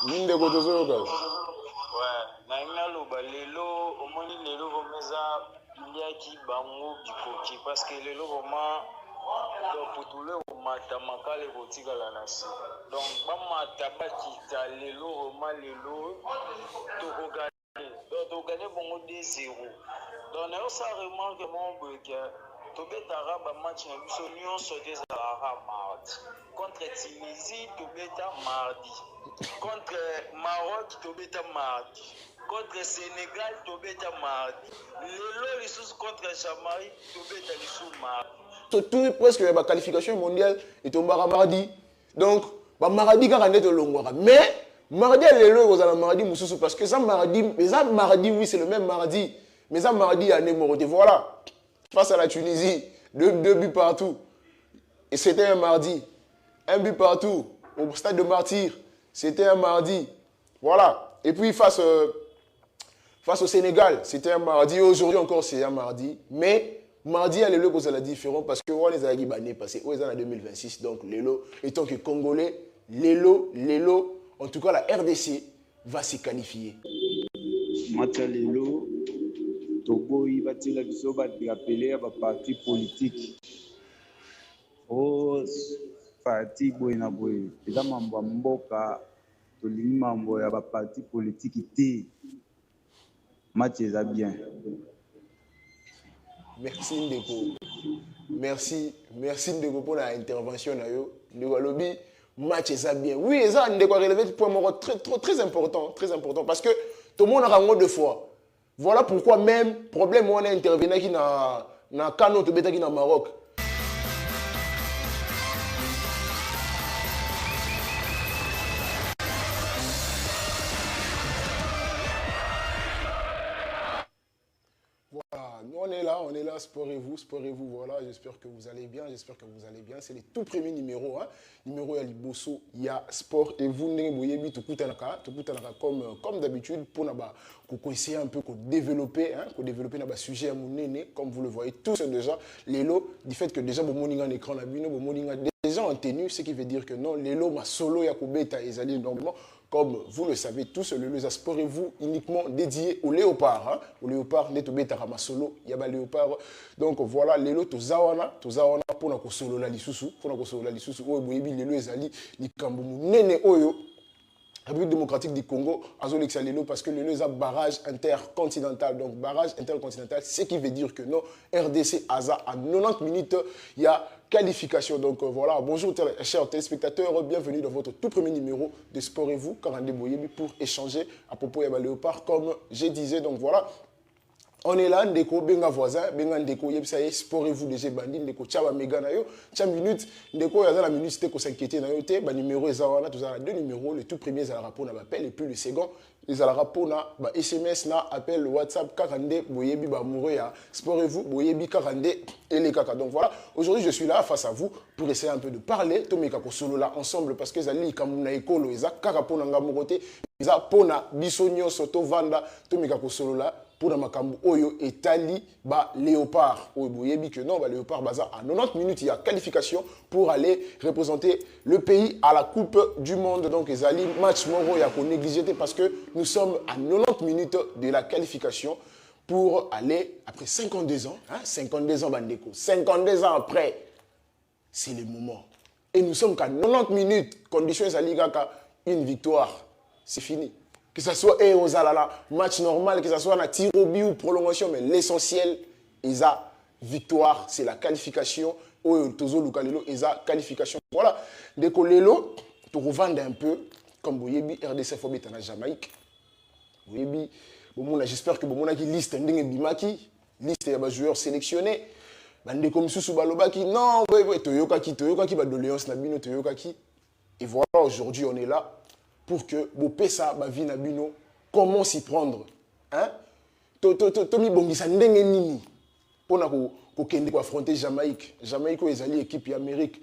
Minde kotozo yoka. Ouais, na loba lelo omoni lelo bomeza liaki bango bikoki parce que lelo boma donc putule omata makale kotikala na se. Donc bamata bakita lelo boma lelo tokogane. Donc tokogane bongo 2-0. Donc na ça remarque mon boke tobetara ba match na biso nyonso ezalaka mardi. Contre Tunisie tobeta mardi. Contre Maroc, Tobeta mardi. Contre Sénégal, Tobeta mardi. Lelo Lissous contre Jamaïque, Tobeta Lissous mardi. Tout presque la qualification mondiale est au mardi. Donc, mardi quand on est au Longora. Mais mardi lelo vous allez mardi mususu parce que ça mardi, mais ça mardi oui c'est le même mardi. Mais ça mardi à Némoroté. Voilà. Face à la Tunisie, deux buts partout. Et c'était un mardi. Un but partout au stade de Martyr. C'était un mardi. Voilà. Et puis face au Sénégal, c'était un mardi. Aujourd'hui encore, c'est un mardi. Mais mardi, il y a le cause la différence parce que on les a guibanés passé. On est en 2026. Donc, Lelo, étant que Congolais, Lelo, en tout cas, la RDC va se qualifier. Match Lelo, Togo, il va tirer biso va appeler à parti politique. Oh, parti boy na boy. Eza mambo mboka. Tolimi mambo ya ba parti politique té. Match eza bien. Merci Ndeko. Merci Ndeko pour l'intervention na yo. Ndeko lobby match eza bien. Oui, eza Ndeko relevé point très important parce que tout le monde a rango deux fois. Voilà pourquoi même problème on a intervenu qui na Kano to beta qui na Maroc. On est là, sporez-vous, voilà, j'espère que vous allez bien, c'est le tout premier numéro, numéro ya Liboso, il y a sport et vous, comme d'habitude, pour essayer un peu de développer un sujet à mon nez, comme vous le voyez tous déjà, Lelo, du fait que déjà, un écran, déjà en tenue, ce qui veut dire que non, Lelo, ma solo, Yakobeta, ils allaient normalement. Comme vous le savez tous, le sport est vous uniquement dédié au léopard. Au léopard, Netobeta Ramasolo, Yaba léopard. Donc voilà, Lelo Tozawana, pour la solo la lisusu, Oeboyebi, Lelo Ezali, Likambumu, Nene Oyo. République démocratique du Congo, Azolexia Lelo, parce que Lelo est un barrage intercontinental. Donc, barrage intercontinental, ce qui veut dire que non, RDC Aza, à 90 minutes, il y a qualification. Donc, voilà. Bonjour, chers téléspectateurs. Bienvenue dans votre tout premier numéro de Sport et vous, Karandé Boyebi, pour échanger à propos de Léopard, comme je disais. Donc, voilà. On est là, Ndeko, Benga voisin, Benga Ndeko, Yebsaye, sporez-vous déjà bandit, Ndeko, Tchaba Mega Nayo, Tcham minute, Ndeko, il y a la minute, c'était qu'on s'inquiétait Nayo, bah numéro, ils ont deux numéros, le tout premier, ils ont rapport à l'appel, et puis le second, ils ont rapport à SMS, na appel, WhatsApp, Karandé, Boyebi, Bamouré, sporez-vous, Boyebi, Karandé, et les Kaka. Donc voilà, aujourd'hui, je suis là face à vous pour essayer un peu de parler, Tomeka Solo là ensemble, parce que Zali, Kamuna Ekolo, ils ont Karapona Ngamurote, ils ont Pona, Bisonio, Soto, Vanda, Tomeka Solo là. Pour Makambu Oyo et Tali Léopard. Oyo que non, Léopard Baza à 90 minutes, il y a qualification pour aller représenter le pays à la Coupe du Monde. Donc, Ezali, match Moro, il y a qu'on négligé parce que nous sommes à 90 minutes de la qualification pour aller, après 52 ans, 52 ans, Bandeko, 52 ans après, c'est le moment. Et nous sommes qu'à 90 minutes, condition Ezali Gaka, une victoire, c'est fini. Que ce soit match normal, que ce soit un tir au but ou prolongation, mais l'essentiel, c'est la victoire, c'est la qualification. Tozo Lukalelo, c'est la qualification. Voilà. Dès que Lelo, tu revends un peu, comme Boyebi, RDC Phobie en Jamaïque. Boyebi, j'espère que Bomona qui liste un bimaki, liste des joueurs sélectionnés. Bande comme Soussou Balobaki, non, Toyoka qui va de Léon Snabino, Toyoka qui. Et voilà, aujourd'hui, on est là. Pour que Bopesa bavi na bino comment s'y prendre Tomi bongisa ndenge nini pour ko kende ko affronter Jamaïque ezali équipe Amérique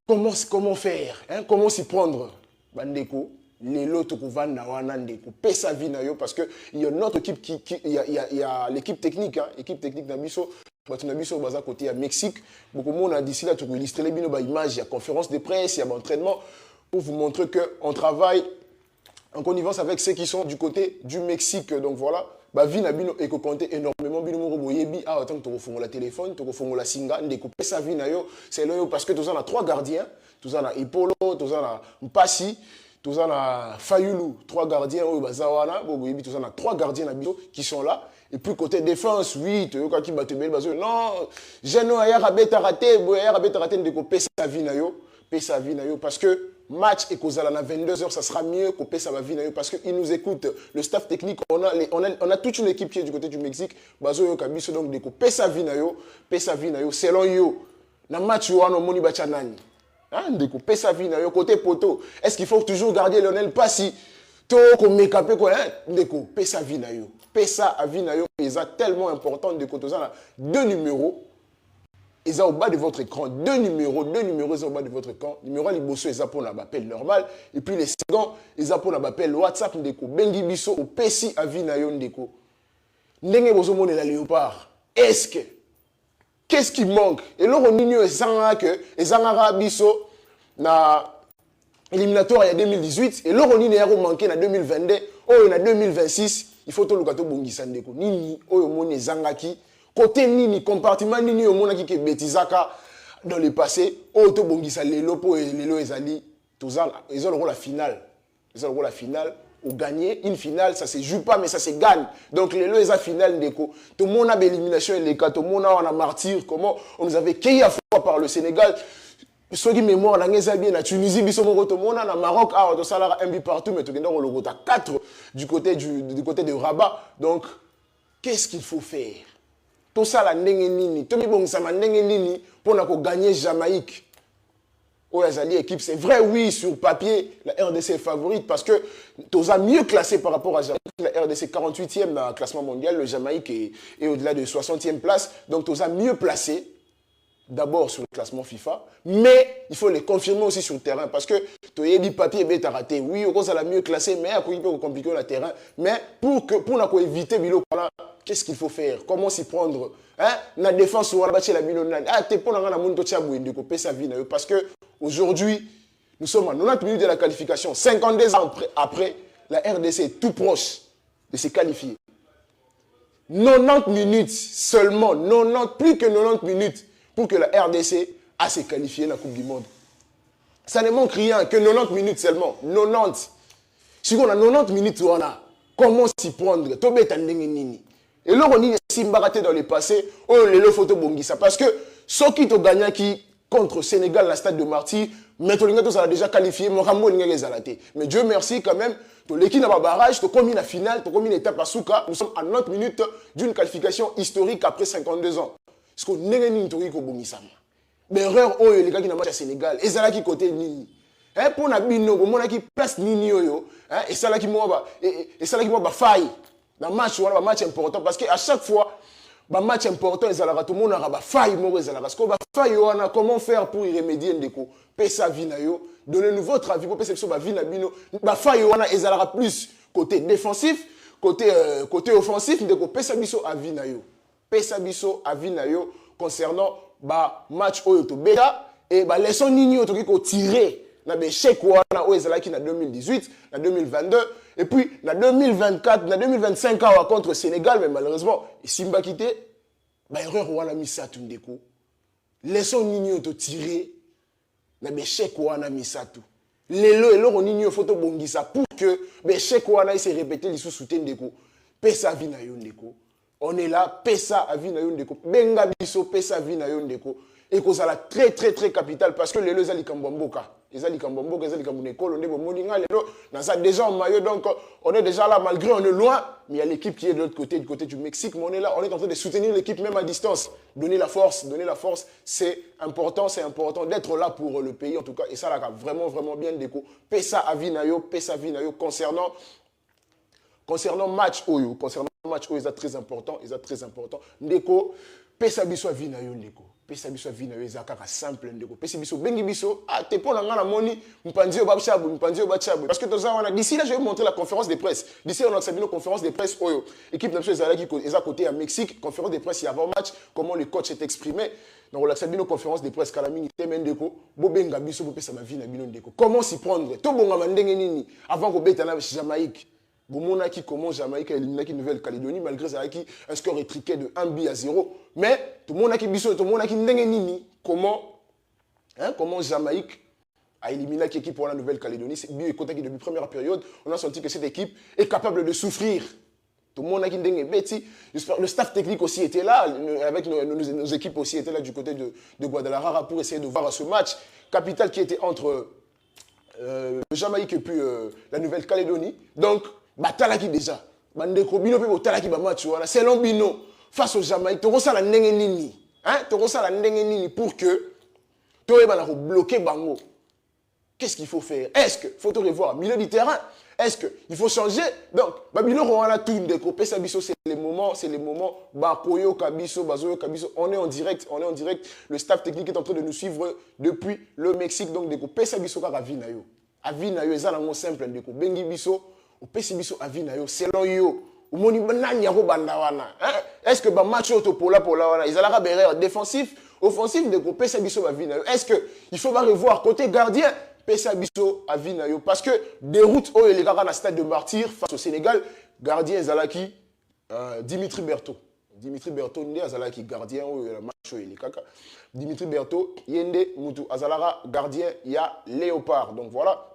comment faire comment s'y prendre bandeko lelo to kovanda wana ndeko pesa vi na yo parce que il y a notre équipe il y a l'équipe technique équipe technique na biso Batunabiso baza côté à Mexique beaucoup monde a d'ici là tu peux lister les bino ba image il y a conférence de presse il y a entraînement pour vous montrer qu'on travaille en connivence avec ceux qui sont du côté du Mexique. Donc voilà, bah vie na bino eko compter énormément bino moko boyebi ah autant que tu refongo la téléphone, tu refongo la singa, ndeko pesa vie na yo, c'est là parce que tous en a 3 gardiens, tous en a Ipolo, tous en a Mpasi, tous en a Fayulu, 3 gardiens au bazawana, boyebi tous en a 3 gardiens na bino qui sont là. Et puis côté défense, oui, tu vois qui batte belle bazo. Non, Geno aya rabeta raté, boya rabeta raté ndeko pesa vie na yo, parce que match et Kozala à 22h, ça sera mieux qu'au PESA parce qu'ils nous écoutent. Le staff technique, on a toute une équipe qui est du côté du Mexique. Bazo yo kabiso donc deko PESA Vinayo, selon yo. Na match yo ano moni bacha nani. Hein, deko PESA Vinayo côté poteau. Est-ce qu'il faut toujours garder Lionel Passi? To ko mekapé quoi hein, deko PESA Vinayo. PESA Vinayo, ils sont tellement important deko tozana 2 numéros. Ils sont au bas de votre écran, 2 numéros sont au bas de votre écran. Numéro liboso, ils ont pour l'appel normal. Et puis les seconds, ils ont pour l'appel WhatsApp ndeko. Bengi biso au PESI Avinayo ndeko. Ndenge bozo mone la léopard. Qu'est-ce qui manque? Et là on ignore ezanga biso na éliminatoire il y a 2018 et là on ignore manqué na 2022, oh na 2026, il faut to lukato bongisa ndeko. Nini oyo mone zangaki côté nini, compartiment nini au monde qui est bêtisaka dans le passé, auto bongisa lelo po lelo ezali, ils ont la finale. Ils ont la finale, ou gagner une finale, ça se joue pas mais ça se gagne. Donc lelo eza finale ndeko. Tout le monde a l'élimination et les cas, tout le monde a martyr, comment on nous avait cueilli à fois par le Sénégal. Ceux qui mémoire la bien la Tunisie, biso moko to mona na Maroc, ah to salara un but partout mais to genda le rota 4 du côté de Rabat. Donc qu'est-ce qu'il faut faire? Tout ça, la nini, tout le monde ça pour gagner Jamaïque. Oh, équipe, c'est vrai, oui, sur papier, la RDC est favorite parce que tu as mieux classé par rapport à Jamaïque. La RDC 48e dans le classement mondial, le Jamaïque est au-delà de 60e place. Donc, tu as mieux placé d'abord sur le classement FIFA, mais il faut les confirmer aussi sur le terrain parce que tu as dit papier, tu as raté. Oui, au ça l'a mieux classé, mais il peut compliquer le terrain. Mais pour éviter Bilo, qu'est-ce qu'il faut faire? Comment s'y prendre? Hein? La défense, on va battre la Bilo. Ah, tu es pas dans la monde de couper sa vie. Parce que aujourd'hui, nous sommes à 90 minutes de la qualification. 52 ans après, la RDC est tout proche de se qualifier. 90 minutes seulement, plus que 90 minutes pour que la RDC a se qualifié dans la Coupe du Monde. Ça ne manque rien, que 90 minutes seulement. 90. Si on a 90 minutes, on a comment s'y prendre? Et là, on dit Simbaraté dans le passé, oh, les photos bongisa. Parce que ceux qui ont gagné qui contre Sénégal, la stade de Marty, maintenant, ça a déjà qualifié, mais Dieu merci quand même, l'équipe n'a pas barrage, tu as commis la finale, tu as commis l'étape à Souka, nous sommes à 90 minutes d'une qualification historique après 52 ans. Parce qu'on n'est pas historique au bongisa. Mais erreur, oh, les gars qui n'ont pas à Sénégal, et ça là qui côté Nini. Pour na bino, pour moi qui place Nini yo, et ça là qui moi faille. Dans le match, un match important parce qu'à chaque fois, un match important, tout le monde a faille. Comment faire pour y remédier? Pesa Vinayo, donnez-nous votre avis pour Pesa Vinabino. Faille, ils ont plus côté défensif, côté offensif, Pesa Biso Avinayo. Pesa Biso Avinayo concernant match Oyoto Beta et leçon Nini Oto tiré. Na l'échec wana o ezalaki na 2018, na 2022 et puis na 2024, na 2025 contre Sénégal mais malheureusement Simba quitté erreur wana misatu ndeko. Leçon nini to tirer na l'échec wana misatu. Lelo nini photo bongisa pour que l'échec wana il se répéter li sous-soutien ndeko. Pesa vina yo ndeko. On est là, pesa avina yo ndeko. Benga biso pesa vina yo ndeko. Et que ça très très très capital parce que les deux ali kambomboka, les ali kambomboka, les ali kambonekolo, on est moninga les deux, dans ça déjà en maillot donc on est déjà là malgré on est loin, mais il y a l'équipe qui est de l'autre côté, du côté du Mexique, mais on est là, on est en train de soutenir l'équipe même à distance, donner la force, c'est important d'être là pour le pays en tout cas et ça là vraiment bien déco. Pesa avinayo concernant match Oyo, c'est très important, Ndeko pesa biso avinayo ndeko. pesa biso vie na yo ezaka simple ndeko pesa biso bengi biso ah te pona nga na moni mpanzi o babchabu mpanzi o bachabu parce que toza wana d'ici là je vais vous montrer la conférence de presse d'ici on a sabino conférence de presse oyo équipe nationale ezalaki eza côté à Mexique conférence de presse avant match comment le coach s'est exprimé donc la sabino conférence de presse kala mingi teme ndeko bo benga biso bo pesa ma vie na bino ndeko comment s'y prendre to bonga mandenge nini avant ko beta na Jamaïque Bomona qui commence Jamaïque a éliminé la Nouvelle-Calédonie malgré ça qui un score étriqué de 1-0 mais tout le monde qui biso tout le monde qui nini comment Jamaïque a éliminé l'équipe pour la Nouvelle-Calédonie c'est bien côté qui depuis première période on a senti que cette équipe est capable de souffrir tout le monde qui ndenge beti le staff technique aussi était là avec nos équipes aussi étaient là du côté de Guadalajara pour essayer de voir ce match capital qui était entre le Jamaïque et puis la Nouvelle-Calédonie donc batalaki déjà bandeko bino pe botalaki ba match wana selon bino face au Jamaïque tokosala ndenge nini hein tokosala ndenge nini pour que toyeba na ko bloquer bango qu'est-ce qu'il faut faire est-ce que faut revoir milieu du terrain est-ce que il faut changer donc babino wana tout ndeko pesa biso c'est les moments bakoyo kabiso bazoyo kabiso on est en direct le staff technique est en train de nous suivre depuis le Mexique donc ndeko pesa biso kaka avina yo ezala ngo simple ndeko bengi biso opesi biso avis na yo selon yo omoni nani yako banda wana est-ce que ba match auto pola wana izalaka berère défensif offensif de ko pesa biso avis na yo est-ce que il faut revoir côté gardien pesa biso avis na yo parce que des routes oyo les gars na stade de Martyr face au Sénégal gardien ezalaki Dimitri Berthaud nde azalaki gardien oyo la match oyo les kaka Dimitri Berthaud yende mutu azalaka gardien ya Léopard donc voilà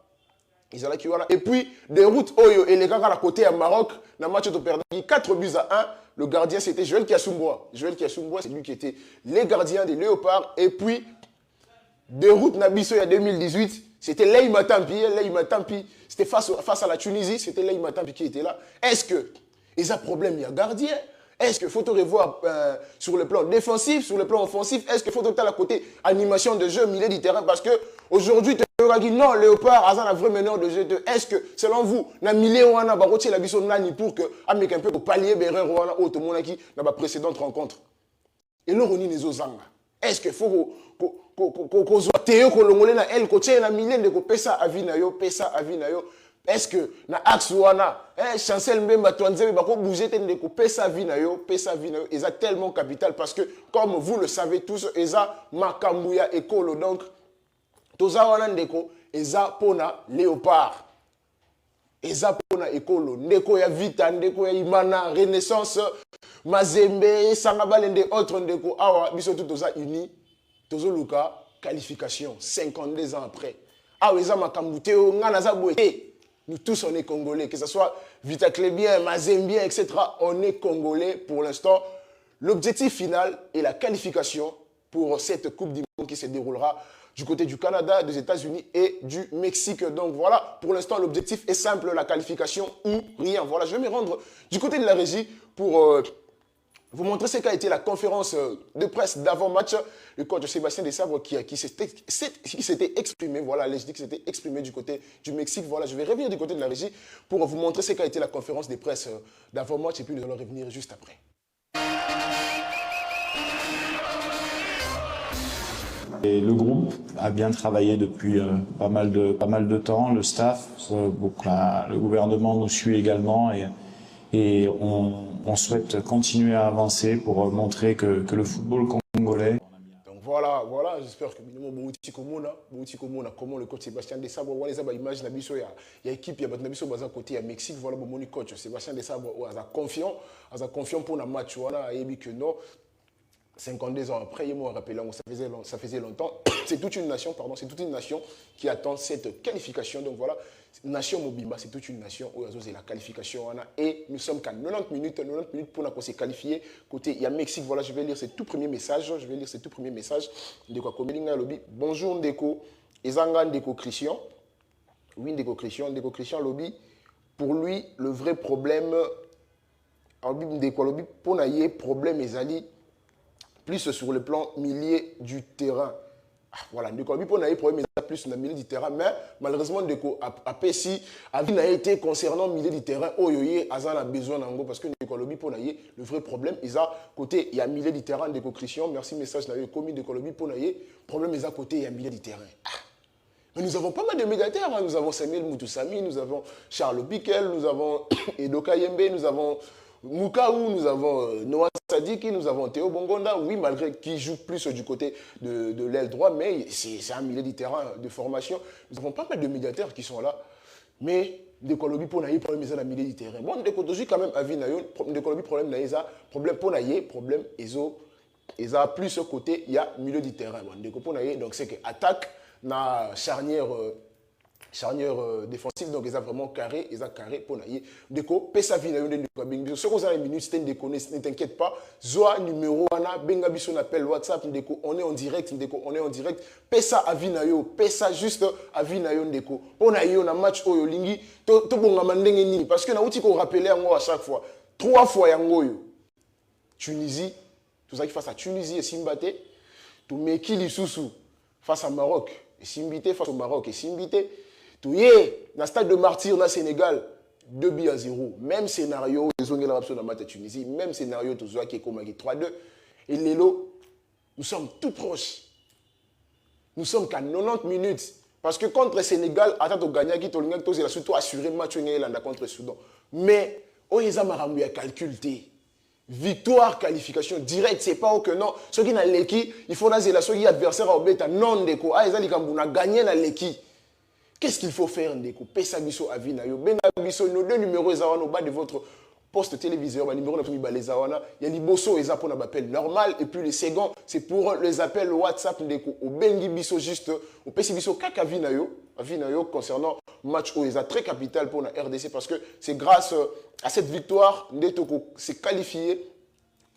et puis, des routes Oyo et les gars à côté à Maroc, dans le match de perdu 4-1. Le gardien, c'était Joël Kiassoumbois. C'est lui qui était les gardiens des Léopards. Et puis, des routes Nabiso il y a 2018, c'était Lei Matampi. C'était face à la Tunisie, c'était Lei Matampi qui était là. Est-ce que, il y a un problème, il y a gardien? Est-ce qu'il faut te revoir sur le plan défensif, sur le plan offensif? Est-ce qu'il faut te à côté animation de jeu, milieu du terrain? Parce que aujourd'hui, non, Léopard, Azan a vrai meneur de jeu. Est-ce que, selon vous, na milieu wana barotie la biso nani pour que avec un peu pour pallier berreur wana auto monaki dans la précédente rencontre? Et le roni les ozanga. Est-ce qu'il faut qu'on soit théo kolongolé na el coaché na milieu de pesa avina yo. Est-ce que na axe wana Chancel Mbemba Twanzebe bako bouger tende ko pesa vina yo ils a tellement capital parce que comme vous le savez tous eza makambuya ekolo donc toza wana ndeko eza pona Léopard eza pona ekolo ndeko ya Vita ndeko ya Imana Renaissance Mazembe Sangabalende autre ndeko awa biso tout toza uni tozo luka qualification 52 ans après awa eza makambute ngana za boye. Nous tous, on est Congolais, que ce soit Vita Clébien, Mazembien, etc. On est Congolais pour l'instant. L'objectif final est la qualification pour cette Coupe du Monde qui se déroulera du côté du Canada, des États-Unis et du Mexique. Donc voilà, pour l'instant, l'objectif est simple, la qualification ou rien. Voilà, je vais me rendre du côté de la régie pour vous montrer ce qu'a été la conférence de presse d'avant-match. Le coach Sébastien Desabre qui s'était exprimé, voilà, je dis que s'était exprimé du côté du Mexique. Voilà, je vais revenir du côté de la régie pour vous montrer ce qu'a été la conférence de presse d'avant-match et puis nous allons revenir juste après. Et le groupe a bien travaillé depuis pas mal de temps, le staff, le gouvernement nous suit également et on souhaite continuer à avancer pour montrer que le football congolais... Donc voilà, j'espère que Bouti Komona, comment le coach Sébastien Desabre, voilà les images Nabiso, il y a équipe, il y a Nabiso Baza côté à Mexique, voilà mon coach Sébastien Desabre, il a confiant pour un match, voilà, et que non, 52 ans après, il m'a rappelé, ça faisait longtemps, c'est toute une nation qui attend cette qualification, donc voilà. Nation Mobimba, c'est toute une nation où c'est la qualification. Et nous sommes qu'à 90 minutes pour se qualifier. Côté, il y a Mexique, voilà, je vais lire ce tout premier message. De quoi lobby. Bonjour Ndeko, Ezanga Ndeko Christian. Oui, Ndeko Christian lobby. Pour lui, le vrai problème, Ndeko lobby, pour naïe problème ezali plus sur le plan milieu du terrain. Voilà, ndeko lobi pour naïe problème plus dans le milieu du terrain, mais malheureusement ndeko a pessi a été concernant le milieu du terrain, oh yoye azan a besoin d'ango parce que ndeko lobi pour naïe le vrai problème ils a côté il y a milieu du terrain ndeko Christian, merci message naïe commis ndeko lobi pour naïe problème ils a côté il y a milieu du terrain. Mais nous avons pas mal de médiateurs, hein. Nous avons Samuel Moutoussami, nous avons Charles Bikel, nous avons Edo Kayembe, nous avons Moukaou, nous avons Noah Sadiki, nous avons Théo Bongonda, oui, malgré qu'il joue plus du côté de l'aile droit, mais c'est un milieu de terrain de formation. Nous avons pas mal de médiateurs qui sont là, mais de Kolobi pour naïe problème dans le milieu du terrain. Bon, de Kotoji quand même avis naïe, de Kolobi problème naïe, problème pour naïe, problème ESO, et ça plus ce côté il y a milieu du terrain. Bon, de Kopo naïe, donc c'est que attaque na charnière défensive, donc ils ont vraiment carré, pour naïe. Deko, pesa vie naïe de Kabing. Ce qu'on a une minute, c'est ne t'inquiète pas. Zoa numéro ana, benga biso appelle WhatsApp, Deko, on est en direct, Deko, on est en direct. Pesa avi naïe, pesa juste avi naïe Deko. Pour naïe, on a match au lingi, to bonga mandenge ni, parce que na outi qu'on rappelait en à chaque fois, 3 fois yangoyo. Tunisie, tout ça qui face à Tunisie et Simbate, tout meki Lissousou face à Maroc. Et Simbité face au Maroc. Et Simbité, tout y est, dans le stade de Martyr, dans le Sénégal, 2-0. Même scénario, les Ongela Rapso dans la Tunisie, même scénario, tout ça qui est comme 3-2. Et Lélo, nous sommes tout proches. Nous sommes qu'à 90 minutes. Parce que contre le Sénégal, attends, tu gagnes, tu as surtout assuré le match contre le Soudan. Mais, oh, ils ont calculé. Victoire, qualification directe, c'est pas que non. Ceux qui n'ont l'équipe, il faut nazer la ceux qui adversaire au bêta non déco. Ah, ils ont gagné dans l'équipe. Qu'est-ce qu'il faut faire déco? Pesa biso avina yo. Ben biso nos 2 numéros ils ont au bas de votre poste téléviseur, numéro de les awana. Il y a les bosso ils ont un appel normal et puis le second c'est pour les appels WhatsApp déco. Au bengi biso juste au pesa biso kaka avina yo concernant match où ils ont très capital pour la RDC parce que c'est grâce à cette victoire Ndetoko s'est qualifié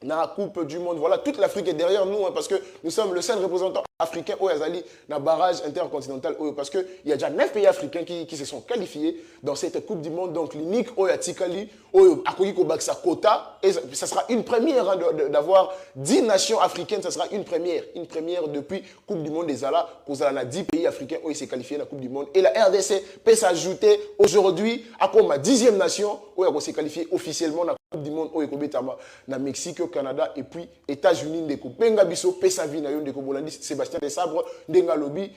dans la Coupe du Monde. Voilà, toute l'Afrique est derrière nous hein, parce que nous sommes le seul représentant africain au Yazali dans le barrage intercontinental parce qu'il y a déjà 9 pays africains qui se sont qualifiés dans cette Coupe du Monde. Donc l'unique Oyatikali, Akoyiko Baksa Kota, et ça sera une première hein, d'avoir 10 nations africaines, ça sera une première depuis Coupe du Monde des Alas, qu'on a 10 pays africains où ils s'est qualifiés dans la Coupe du Monde. Et la RDC peut s'ajouter aujourd'hui à comme ma 10e nation où elle s'est qualifiée officiellement dans la Coupe du Monde où il Mexique, au Canada et puis États-Unis. Benga biso pesa vi na yo ndeko Bolandi Sébastien Desabre Ndenga lobby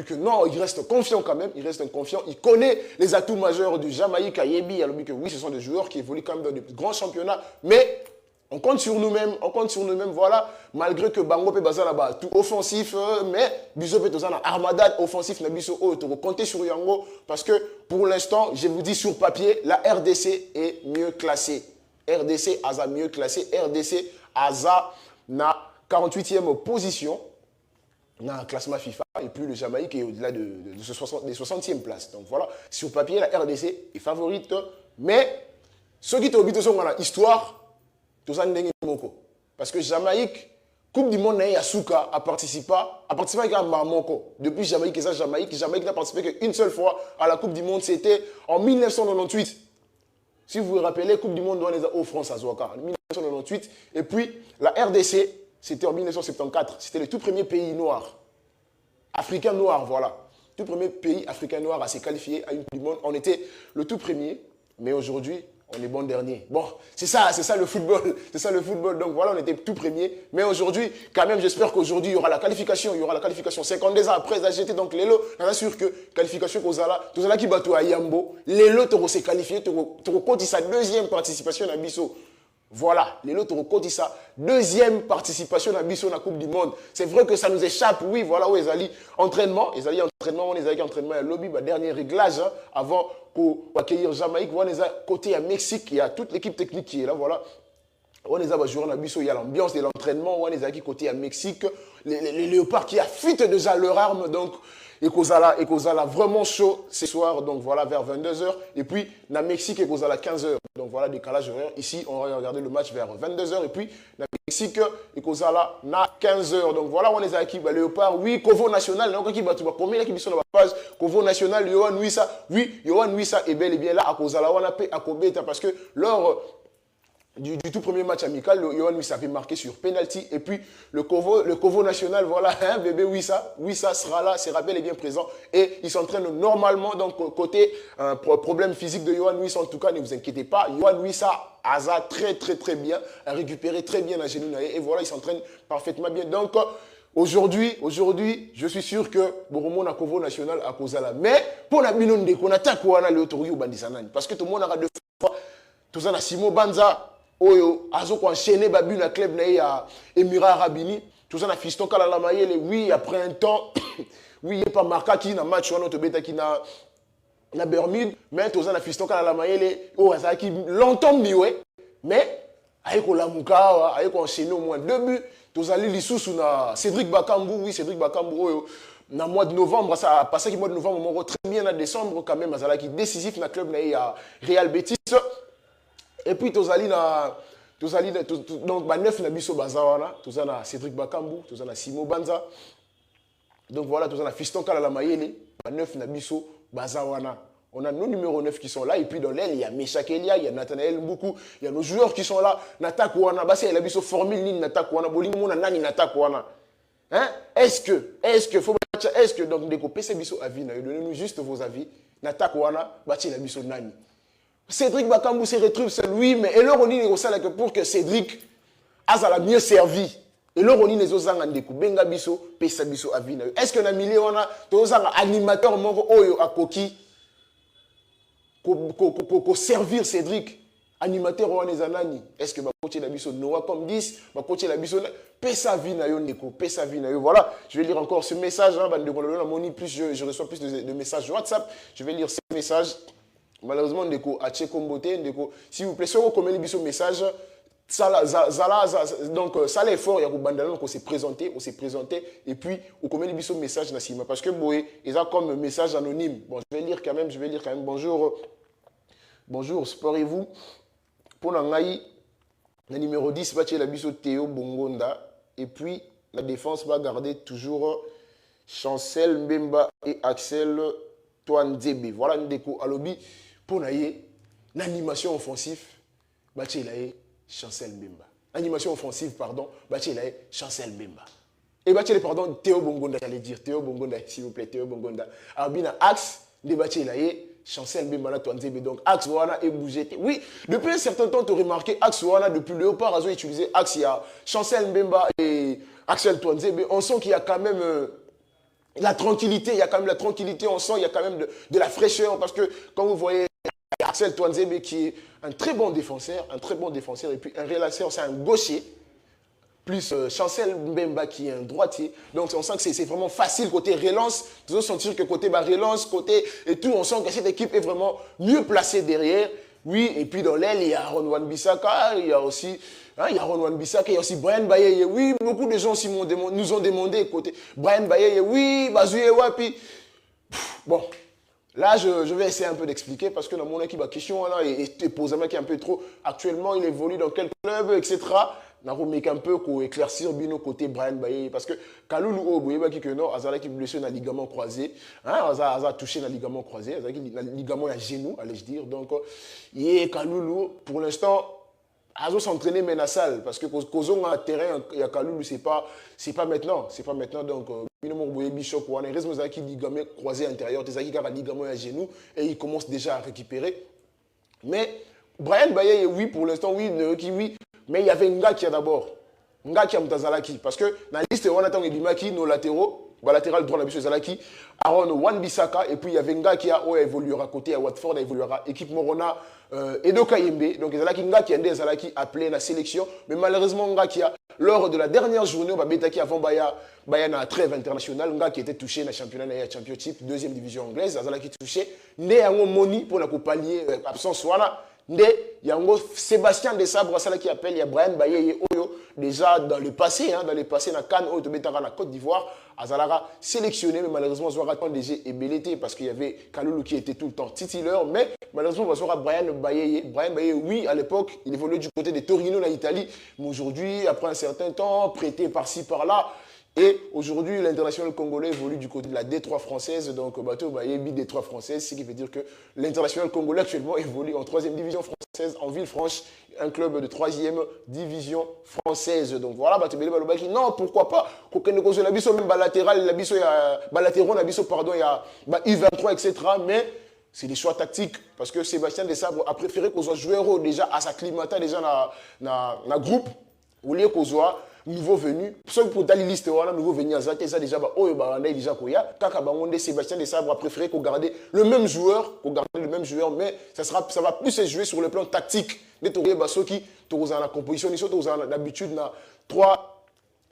que non, il reste confiant quand même, il connaît les atouts majeurs du Jamaïque à Yebi, que oui, ce sont des joueurs qui évoluent quand même dans de grands championnats, mais on compte sur nous-mêmes, voilà, malgré que Bango peut baser là-bas, tout offensif, mais Biso peut dans armada offensif, na Biso, compter sur Yango, parce que pour l'instant, je vous dis sur papier, la RDC est mieux classée. RDC a mieux classé, RDC a na 48e position dans le classement FIFA et puis le Jamaïque est au-delà des 60e places. Donc voilà, sur papier, la RDC est favorite, mais ceux qui t'obitent sont dans l'histoire, tout ça n'est pas parce que Jamaïque, Coupe du Monde à Souka a participé à Marmoko. Depuis Jamaïque n'a participé qu'une seule fois à la Coupe du Monde, c'était en 1998. Si vous vous rappelez, Coupe du Monde au France à Zouaka en 1998. Et puis, la RDC, c'était en 1974. C'était le tout premier pays noir. Africain noir, voilà. Tout premier pays africain noir à se qualifier à une Coupe du Monde. On était le tout premier, mais aujourd'hui, on est bon dernier. Bon, c'est ça le football. C'est ça le football. Donc voilà, on était tout premier. Mais aujourd'hui, quand même, j'espère qu'aujourd'hui, il y aura la qualification. 52 ans après AGT, donc Lelo, on assure que qualification tout ça qui bat à Yambo, Lelo s'est qualifié, tu comptes sa deuxième participation à Bisso. Voilà, Lelo Torokoti sa deuxième participation à Bisso la Coupe du Monde. C'est vrai que ça nous échappe, oui, voilà où ils allaient entraînement, on les a entraînement à lobby, dernier réglage hein, avant pour accueillir Jamaïque, on les a côté à Mexique, il y a toute l'équipe technique qui est là, voilà. On les a joué à Bisso, il y a l'ambiance de l'entraînement, on les a qui côté à Mexique, les léopards qui affûtent déjà leur arme, donc et Kozala vraiment chaud ce soir, donc voilà, vers 22h. Et puis, na Mexique et Kozala 15h. Donc voilà, décalage horaire. Ici, on va regarder le match vers 22h. Et puis, na Mexique et Kozala na 15h. Donc voilà, on les a acquis. Léopard, oui, Kovo National, donc qui bat combien qui sont dans la page Kovo National, Yohan Wissa, oui, Yohan Wissa est bel et bien là à Kozala, on a payé à Kobeta parce que leur du tout premier match amical, Yohan Wissa avait marqué sur penalty. Et puis le Kovo national, voilà, hein, bébé Wissa sera là, c'est rappel est bien présent. Et il s'entraîne normalement, donc côté problème physique de Yohan Wissa, en tout cas, ne vous inquiétez pas. Yohan Wissa a très bien, a récupéré très bien la genou. Et voilà, il s'entraîne parfaitement bien. Donc aujourd'hui, je suis sûr que Boromo na Kovo national a causé là. Mais pour la binonde, qu'on attaque ou le Otorio Bandisanani. Parce que tout le monde aura deux fois, tout ça, Simo Banza. Oyo azo enchaîné babu na club na ya Émirats Arabini tout ça na fiston kala la mayele oui après un temps oui il pas marqué qui na match on beta qui na Bermude mais tout ça na fiston kala la mayele oh ça qui longtemps mieux mais ayeko lamuka ayeko enchaîné au moins 2 buts tout ça li sous na Cédric Bakambu oui Cédric Bakambu oyo na mois de novembre ça a passé qui mois de novembre on très bien en décembre quand même azala qui décisif na club na ya Real Betis. Et puis, donc, 9 Nabiso Bazawana, tout ça, Cédric Bakambu, tout ça, Simo Banza. Donc voilà, tout ça, Fiston Kalala Mayele, 9 Nabiso Bazawana. On a nos numéros 9 qui sont là. Et puis dans l'aile, il y a Meshak Elia, il y a Nathanaël Mboukou, il y a nos joueurs qui sont là. Natak Wana, Bassi, il y a Nabiso Formule Nin, Natak Wana, Bolingo, Nani, Natak Wana. Hein? Est-ce que, donc, des copains, c'est Biso avis, donnez-nous juste vos avis. Natak Wana, Bassi, Nabiso Nani. Cédric Bakambu se retrouve seul, oui, mais et là on dit que pour que Cédric a mieux servi. Et là on dit les autres andeko benga biso pesa biso avina. Est-ce que na milieu on a tous animateur moko oyo akoki ko servir Cédric animateur on les anani. Est-ce que ba coach na biso Noah comme 10, ba coach na biso pesa avina yo ndeko, pesa avina yo. Voilà, je vais lire encore ce message hein, bande de moni plus je reçois plus de messages WhatsApp. Je vais lire ce message. Malheureusement, ndeko a Kombote, ndeko s'il vous plaît, si vous commentez ce message, donc ça l'effort, il y a bandana donc on s'est présenté et puis on commente ce message Nassima parce que boy, ils ont comme message anonyme. Bon, je vais lire quand même. Bonjour, sportez-vous. Pour Nangaï, le numéro 10 va la biso Théo Bongonda et puis la défense va garder toujours Chancel Mbemba et Axel Toanzebe. Voilà ndeko alobi. Pour l'animation offensive, Chancel Mbemba. Animation offensive, pardon, Chancel Mbemba. Et pardon, Théo Bongonda, j'allais dire. Théo Bongonda, s'il vous plaît, Théo Bongonda. Alors, bien, axe, Chancel Mbemba, Toanzebe. Donc, axe, voilà, et bougé. Oui, depuis un certain temps, tu as remarqué, axe, voilà, depuis le Léopard, Azo utilisé axe, il y a Chancel Mbemba et Axel Toanzebe. On sent qu'il y a quand même. La tranquillité, il y a quand même la tranquillité, on sent il y a quand même de la fraîcheur parce que quand vous voyez Axel Toanzebe qui est un très bon défenseur et puis un relanceur, c'est un gaucher, plus Chancel Mbemba qui est un droitier, donc on sent que c'est vraiment facile côté relance, vous allez sentir que côté relance, côté et tout, on sent que cette équipe est vraiment mieux placée derrière. Oui, et puis dans l'aile, il y a Aaron Wan-Bissaka, il y a aussi Aaron Wan-Bissaka, il y a aussi Brian Bayeye. Oui, beaucoup de gens aussi nous ont demandé côté Brian Bayeye. Oui, Bazouye Wapi. Bon, là, je vais essayer un peu d'expliquer parce que dans mon équipe, la question là est posée un peu trop. Actuellement, il évolue dans quel club, etc. Nous avons un peu pour éclaircir bien côté Brian Bayeye parce que Kaloulou Oboyeba qui a blessé dans le ligament croisé, a touché dans le ligament croisé, le ligament à genou, allais-je dire. Donc, Kaloulou, pour l'instant, a s'entraîner mais dans la salle parce que causons un terrain, il y a Kaloulou, c'est pas maintenant, donc Bishop ou un ligament croisé intérieur, un ligament à genou et il commence déjà à récupérer. Mais Brian Bayeye, oui, pour l'instant, oui, mais il y avait Ngakia d'abord. Ngakia Mtazalaki. Parce que dans la liste, on attend Edimaki, nos latéraux, latéral droit, M. Zalaki, Aaron Wan-Bissaka, et puis il y avait Ngakia, où évoluera côté à Watford, évoluera équipe Morona, Edo Kayembe. Donc Zalaki Ngakia, Zalaki appelé la sélection. Mais malheureusement, Ngakia, lors de la dernière journée, on va Betaki avant Bayana à trêve international, Ngakia était touché dans le championnat de Championship, deuxième division anglaise, Zalaki touché. Né à Moni pour la pallier absence. Voilà. Sébastien Desabre, qui appelle, il y a Brian Bayeye Oyo, déjà dans le passé, dans Cannes, la Côte d'Ivoire, Azalara sélectionné, mais malheureusement, Zouara déjà est belleté parce qu'il y avait Kaloulou qui était tout le temps titulaire, mais malheureusement, on va Brian Bayeye. Brian Bayeye, oui, à l'époque, il évoluait du côté de Torino, en Italie, mais aujourd'hui, après un certain temps, prêté par-ci, par-là, Et aujourd'hui, l'international congolais évolue du côté de la D3 française. Donc, bateau, bah, il y a D3 française, ce qui veut dire que l'international congolais actuellement évolue en 3e division française, en Villefranche, un club de 3e division française. Donc voilà, bateau, non, pourquoi pas. Même latéral, pardon, il y a U23, etc. Mais c'est des choix tactiques parce que Sébastien Desabre a préféré qu'on soit joueur déjà à s'acclimater déjà dans le groupe, au lieu qu'on soit nouveau venu. Sauf pour la liste, nouveau venu à Zate, ça déjà, déjà Koya. Sébastien Desabre a préféré qu'on garde le même joueur, mais ça va plus se jouer sur le plan tactique. Des Touré Basoki, la composition, d'habitude,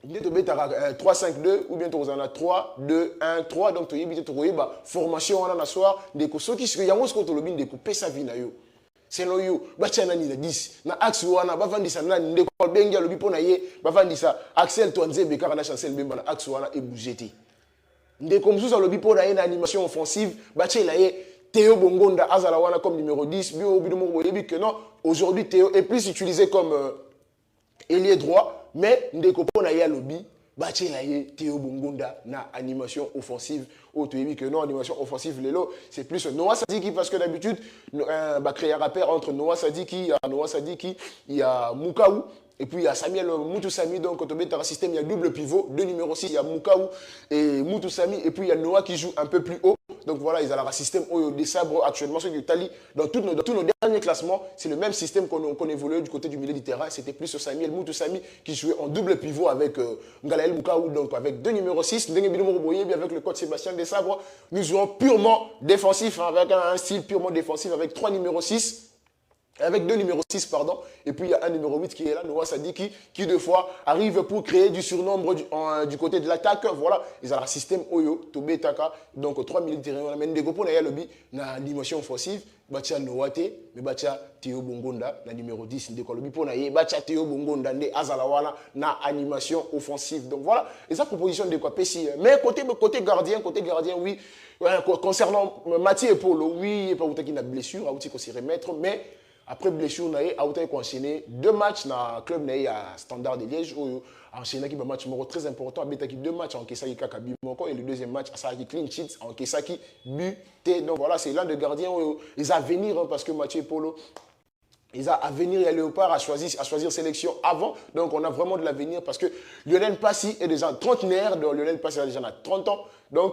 3-5-2 ou bien tu as 3-2-1-3 donc tu as formation en soir des ceux qui sont yango ce que tu lobin de couper sa vie na yo c'est lo yo ba tiana ni na 10 na axe wana ba vandisa na ndeko benga lobi pona ye ba vandisa Axel Twanzebe car na Chancel Bemba na axe wana e bougeti ndeko msusa lobi pona ye na animation offensive ba tiela ye Théo Bongonda azala wana comme numéro 10 bio bido mo boyebi que non aujourd'hui Théo est plus utilisé comme ailier droit. Mais ndeko pona ya lobby bachela ye Théo Bongonda na animation offensive auto que non animation offensive lelo c'est plus Noah Sadiki parce que d'habitude créer un rapport entre Noah Sadiki il y a Mukaou et puis il y a Samuel Moutousami donc quand on met un système il y a double pivot deux numéros 6 il y a Mukaou et Moutousami et puis il y a Noah qui joue un peu plus haut. Donc voilà, ils ont un système des sabres actuellement sur l'Italie. Dans tous nos derniers classements, c'est le même système qu'on évoluait du côté du milieu du terrain. C'était plus Samuel Moutousami qui jouait en double pivot avec Ngalael Mukaou, donc avec deux numéros 6. Avec le coach Sébastien Desabre, nous jouons purement défensif, avec un style purement défensif, avec trois numéros 6. Avec deux numéros 6, pardon, et puis il y a un numéro 8 qui est là, Noah Sadiki, qui deux fois arrive pour créer du surnombre du côté de l'attaque. Voilà, ils ont un système Oyo, Tobe Taka, donc 3 milieux de terrain. On a des gopos, il y a le lobby, na dimension offensive, Batia Noate, mais Batia Théo Bongonda, na numéro 10, de lobby pour naïe, Batia Théo Bongonda, ne Azalawana, na animation offensive. Donc voilà, et ça proposition de quoi Pessi. Mais côté gardien, oui, concernant Mathieu et Polo, oui, il n'y a pas de blessure, il faut s'y remettre, mais. Après blessure, il a enchaîné deux matchs dans le club à Standard de Liège. Il a enchaîné un match très important. Il a deux matchs en Kessaki Kakabimoko et le deuxième match à clean sheet en Kessaki buté. Donc voilà, c'est l'un des gardiens. Ils ont à venir parce que Mathieu Polo, ils ont à venir et Léopard a choisir sélection avant. Donc on a vraiment de l'avenir parce que Lionel Passy est déjà trentenaire. Donc Lionel Passy a déjà 30 ans. Donc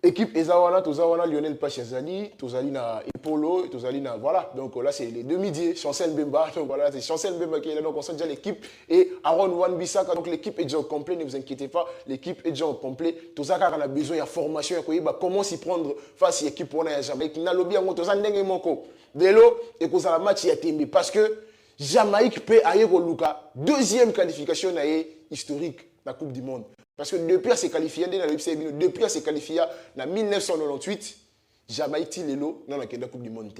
équipe Ezawana, Tozawana, Lionel Pachazali, Tozalina Epolo, Tozalina, voilà. Donc là, c'est les deux midis, Chancel Bemba. Donc voilà, c'est Chancel Bemba qui est là. Donc on sent déjà l'équipe. Et Aaron Wan-Bissaka, donc l'équipe est déjà au complet, ne vous inquiétez pas. L'équipe est déjà au complet. Tozaka, on a besoin, il y a formation, comment s'y prendre face à l'équipe pour la Jamaïque. Nalobi, on Tozandenge Moko. Delo, et qu'on a la match, il y a Tembe. Parce que Jamaïque peut aller au Luka. Deuxième qualification historique dans la Coupe du Monde. Parce que depuis qu'elle s'est qualifiée, depuis qu'elle s'est qualifiée en 1998, Jamaïque Tilelo dans la Coupe du Monde.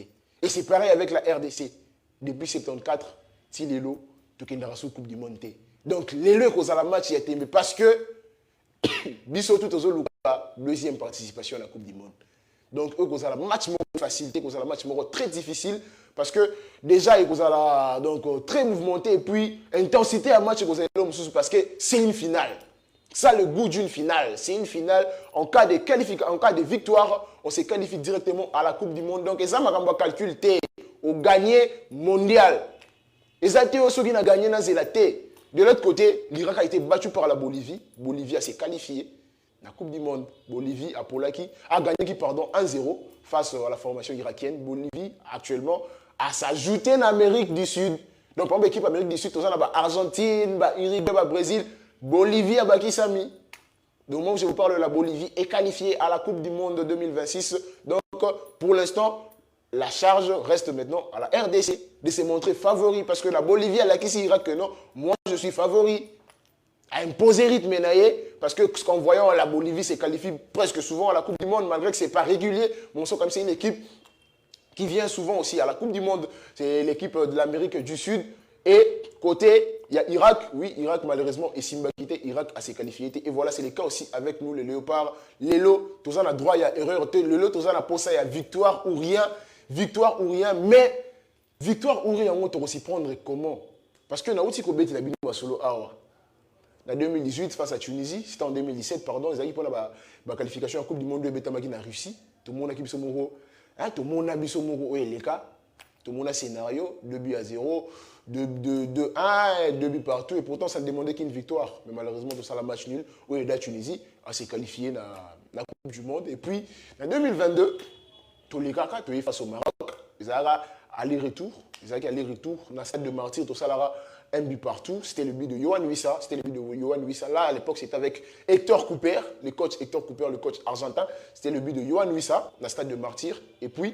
Et c'est pareil avec la RDC. Depuis 1974, Tilelo, tout est dans la Coupe du Monde. Donc, les deux qui ont la match, il y a été parce que, Bisso tout aux deuxième participation à la Coupe du Monde. Donc, eux, ils ont la match facilité, ils ont la match très difficile. Parce que déjà, ils ont donc très mouvementé. Et puis, intensité à match, parce que c'est une finale. Ça, le goût d'une finale. C'est une finale. En cas de victoire, on se qualifie directement à la Coupe du Monde. Donc, ça, on va calculer au gagné mondial. Et ça, ceux qui ont gagné dans la T. De l'autre côté, l'Irak a été battu par la Bolivie. Bolivie s'est qualifiée. La Coupe du Monde, Bolivie a gagné 1-0 face à la formation irakienne. Bolivie, actuellement, a s'ajouté en Amérique du Sud. Donc, pour l'équipe Amérique du Sud, tout ça, Argentine, Uruguay, Brésil. Bolivie à Bakisami. Donc, moi, je vous parle de la Bolivie est qualifiée à la Coupe du Monde 2026. Donc, pour l'instant, la charge reste maintenant à la RDC de se montrer favori parce que la Bolivie, elle a qui s'ira que non. Moi, je suis favori à imposer rythme parce que ce qu'en voyant, la Bolivie se qualifie presque souvent à la Coupe du Monde malgré que ce n'est pas régulier. Bon, comme c'est une équipe qui vient souvent aussi à la Coupe du Monde. C'est l'équipe de l'Amérique du Sud. Et côté, il y a Irak. Oui, Irak, malheureusement, et Simba quitté. Irak a ses qualifiés. Et voilà, c'est le cas aussi avec nous, les Léopards. Lélo, tout ça, on a droit, il y a erreur. Lélo, tout ça, on a pour ça, il y a victoire ou rien. Victoire ou rien. Mais, victoire ou rien, on doit aussi prendre comment? Parce que, on a aussi qu'on bête la bino solo awa. en 2018 face à Tunisie, c'était en 2017, pardon, ils avaient pour la qualification en Coupe du Monde de Betamaki en Russie. Tout le monde a qui tout le monde a biso moro les cas. Tout le monde a scénario, 2-0, 2-1, 2 buts partout. Et pourtant, ça ne demandait qu'une victoire. Mais malheureusement, tout ça, la match nul. Oui, la Tunisie s'est qualifiée dans la Coupe du Monde. Et puis, en 2022, tous les cas, tu es face au Maroc. Ils avaient aller-retour. Ils avaient aller-retour. Dans le stade de Martyr, tout ça, là, un but partout. C'était le but de Yohan Wissa. Là, à l'époque, c'était avec Hector Cooper, le coach argentin. C'était le but de Yohan Wissa, dans le stade de Martyr. Et puis,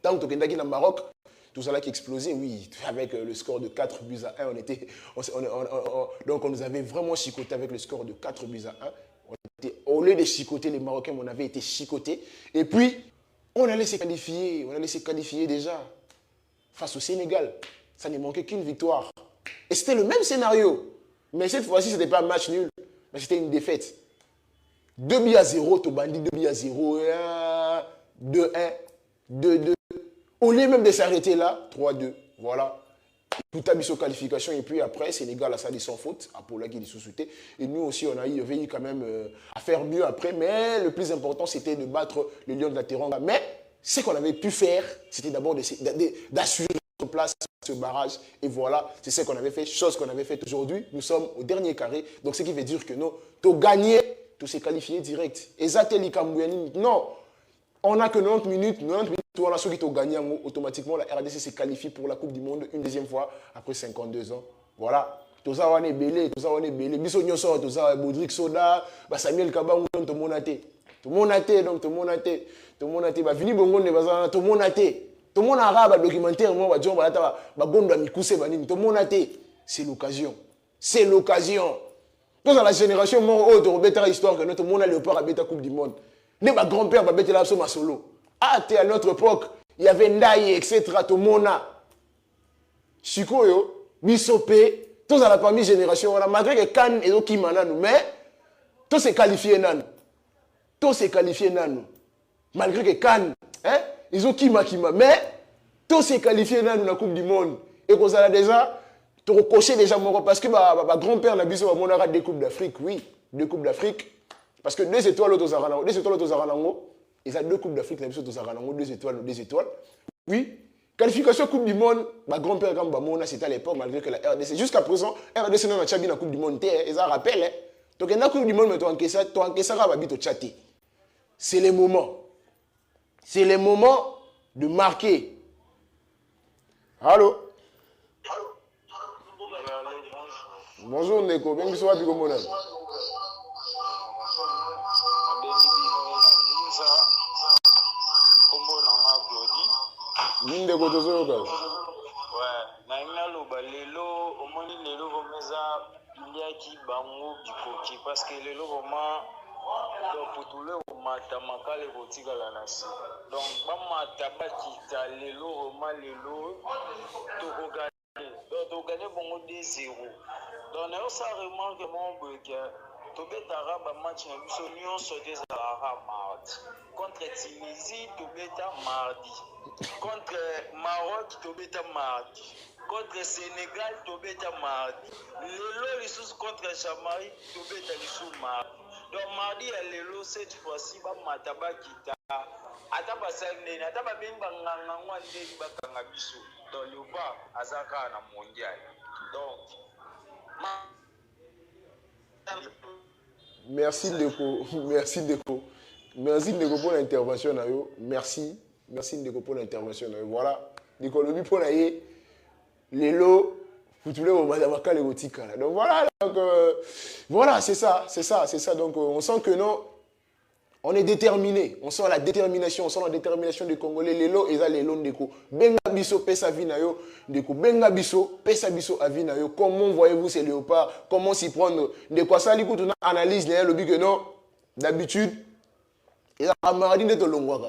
tant que tu es au Maroc, tout ça là qui explosait, oui, avec le score de 4 buts à 1, donc on nous avait vraiment chicoté avec le score de 4 buts à 1. Au lieu de chicoter les Marocains, on avait été chicotés. Et puis, on allait se qualifier déjà face au Sénégal. Ça ne manquait qu'une victoire. Et c'était le même scénario. Mais cette fois-ci, ce n'était pas un match nul, mais c'était une défaite. 2-0, Tobandi, 2-0, 2-1, 2-2. Au lieu même de s'arrêter là, 3-2, voilà. Tout a mis aux qualifications et puis après, Sénégal a sali sans faute, Apolla qui est sous-souté. Et nous aussi, on a eu quand même à faire mieux après. Mais le plus important, c'était de battre le Lion de la Teranga. Mais ce qu'on avait pu faire, c'était d'abord d'assurer notre place sur ce barrage. Et voilà, c'est ce qu'on avait fait, chose qu'on avait faite aujourd'hui. Nous sommes au dernier carré. Donc, ce qui veut dire que nous, tu as gagné, tu s'es qualifié direct. Et Zateli Kambouyani, non. On n'a que 90 minutes, tout ceux qui ont gagné, automatiquement, la RDC se qualifie pour la Coupe du Monde une deuxième fois après 52 ans. Voilà. Tout ça, on est belé, Biso Nyoso, tout ça, Baudric Soda, Samuel Kaba, tout le monde a été. Tout le monde a été, donc tout le monde a été. Tout le monde a été. Vini Bongo, tout le monde a été. Tout le monde a arabe, documentaire, moi, tout le monde a été. C'est l'occasion. C'est l'occasion. Dans la génération, moi, on a histoire que tout le monde a léopard à la Coupe du Monde. Les grands-pères étaient là sur ma solo. Ah, à notre époque, il y avait Ndaye, etc. Tout le monde a. Chikoyo, Bissopé, tous à la première génération, malgré que Cannes et Okimana nous, mais tous s'est qualifié nan. Tous s'est qualifié nan. Malgré que Cannes, ils ont Kima, mais tous s'est qualifié nan dans la Coupe du Monde. Et qu'on a déjà, tu recoché déjà mon parce que ma grand-père n'a pas mon arrêt des Coupes d'Afrique, oui, 2 Coupes d'Afrique. Parce que 2 étoiles au Zaranango, 2 étoiles au Zaranango, ils ont 2 Coupes d'Afrique, au Zaranango, 2 étoiles, 2 étoiles. Oui, qualification Coupe du Monde, ma grand-père Gambamona, c'était à l'époque, malgré que la RDC, jusqu'à présent, RDC n'a pas la Coupe du Monde, ils ont rappelé. Donc, il y a une Coupe du Monde, mais tu as encaissé au Tchati. C'est le moment. C'est le moment de marquer. Allô? Bonjour, Neko. Bien que ce soit du Gomona. Minde kotozo yoka. Ouais, naina loba lelo omoni lelo bomeza iliaki bango dikoki parce que lelo vraiment donc pour tout le mata makale botika la nasi. Donc ba mata bakita lelo vraiment lelo to gagner. Donc to gagner bongo 2-0. Donc na ça remarque mon beke tobetara ba match na biso nyonso des mardi. Contre Tunisie tobeta mardi. Contre Maroc, Tobeta mardi. Contre Sénégal, Tobeta mardi. Lelo, les sous contre Chamari, Tobeta les sous mardi. Donc mardi, lelo, cette fois-ci, Mataba Kita. Ataba Sandene, Ataba Bimba Nangwa Ndeli Bakangabiso. Donc le bas, Azaka na mondial. Donc, merci Ndeko. Merci Ndeko. Merci Ndeko pour l'intervention. Merci. Merci Ndeko pour l'intervention. Voilà. Ndeko le but pour l'aïe. Lélo. Vous tous les donc voilà. Donc, voilà, c'est ça. Donc on sent que non. On est déterminé. On sent la détermination. On sent la détermination des Congolais. Lélo et ça Lélo Ndeko. Benga biso pesa vinayo. Ndeko benga biso pesa biso avinayo. Comment voyez-vous ces léopards? Comment s'y prendre? Ndeko ça l'écoute on analyse le but que non. D'habitude. Et ça mardi de Tolongwaka.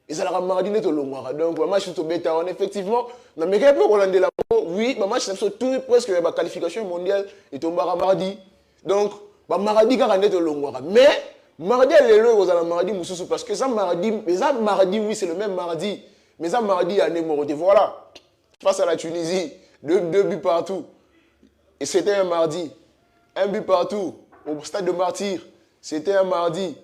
Et ça la mardi de Tolongwaka. Donc le match tout bêta on effectivement. Non mais quel peu Roland la oui, le match c'est tout presque la qualification mondiale et tombera mardi. Donc mardi quand on est Tolongwaka. Mais mardi lélo aux la mardi mususu parce que ça mardi oui c'est le même mardi. Mais ça mardi à Némoroté voilà. Face à la Tunisie, 2 buts partout. Et c'était un mardi. Un but partout au stade de Martyr. C'était un mardi.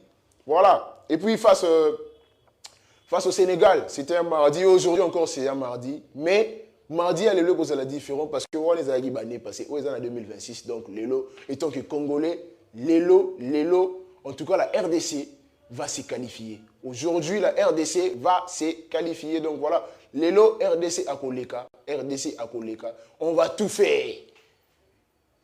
Voilà. Et puis face au Sénégal, c'était un mardi. Aujourd'hui encore, c'est un mardi. Mais mardi, il y a le cause la différence parce que on les a passé aux années 2026. Donc, Lelo, étant que Congolais, Lelo, en tout cas, la RDC va se qualifier. Aujourd'hui, la RDC va se qualifier. Donc, voilà. Lelo, RDC à Koleka. RDC à Koleka. On va tout faire.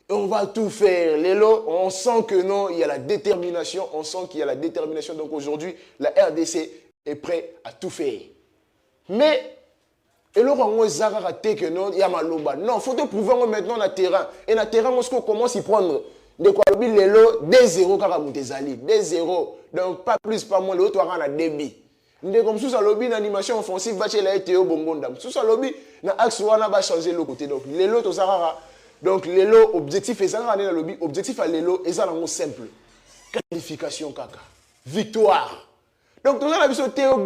On va tout faire. Lelo, on sent que non, il y a la détermination. On sent qu'il y a la détermination. Donc, aujourd'hui, la RDC est prêt à tout faire. Mais, et là, on a que non, il y a maloba. Non, il faut te prouver maintenant dans le terrain. Et dans le terrain, on commence à prendre de quoi le Lelo 2-0 car Moutezali. 2-0. Donc, pas plus, pas moins, l'autre aura un débit. Nous comme sous lobby d'animation offensive, bachela été au bonbonda. Sous lobby, na axe wana va changer le côté. Donc, Lelo to sarara. Donc, Lelo, objectif est ça, dans le lobby. Objectif à Lelo, est ça simple. Qualification, kaka. Victoire. Donc, tout ça, on a vu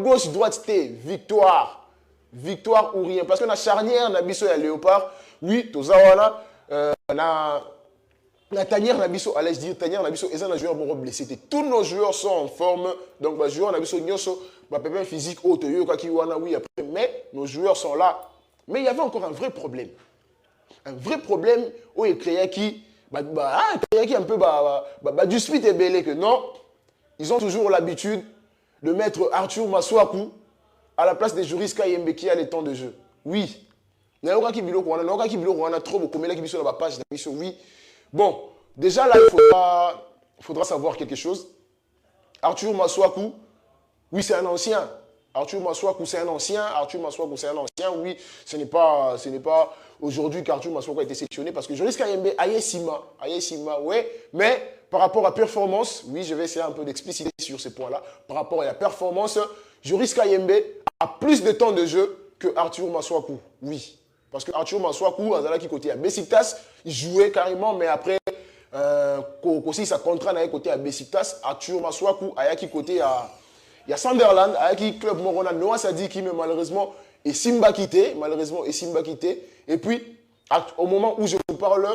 gauche, droite, victoire. Victoire ou rien. Parce que la charnière, on a vu à Léopard. Oui, tout ça, voilà. La tanière, on a vu à l'aise dire, tanière, on a vu et ça, les joueurs vont blessés. Tous nos joueurs sont en forme. Donc, les joueurs, on a vu pépin physique, autre, oui, après. Mais nos joueurs sont là. Mais il y avait encore un vrai problème. Un vrai problème où il créait qui un peu du speed et belé que non, ils ont toujours l'habitude de mettre Arthur Maswaku à la place des juristes Kayembe qui a les temps de jeu. Oui. Il y a trop beaucoup mais là qui sur la page oui. Bon, déjà là il faudra savoir quelque chose. Arthur Maswaku, oui, c'est un ancien. Arthur Maswaku, c'est un ancien. Arthur Maswaku, c'est un ancien. Oui, ce n'est pas aujourd'hui qu'Arthur Maswaku a été sélectionné parce que Joris Kayembe, Ayesima, ouais. Mais par rapport à performance, oui, je vais essayer un peu d'expliciter sur ces points-là. Par rapport à la performance, Joris Kayembe a plus de temps de jeu que Arthur Maswaku. Oui. Parce que Arthur Maswaku, qui côté à Besiktas, il jouait carrément, mais après, aussi sa contrat n'a côté à Besiktas, Arthur Maswaku a qui côté à. Il y a Sunderland, avec qui club Morona, Noah Sadiki, mais malheureusement, et Simba quitté. Et puis, au moment où je vous parle,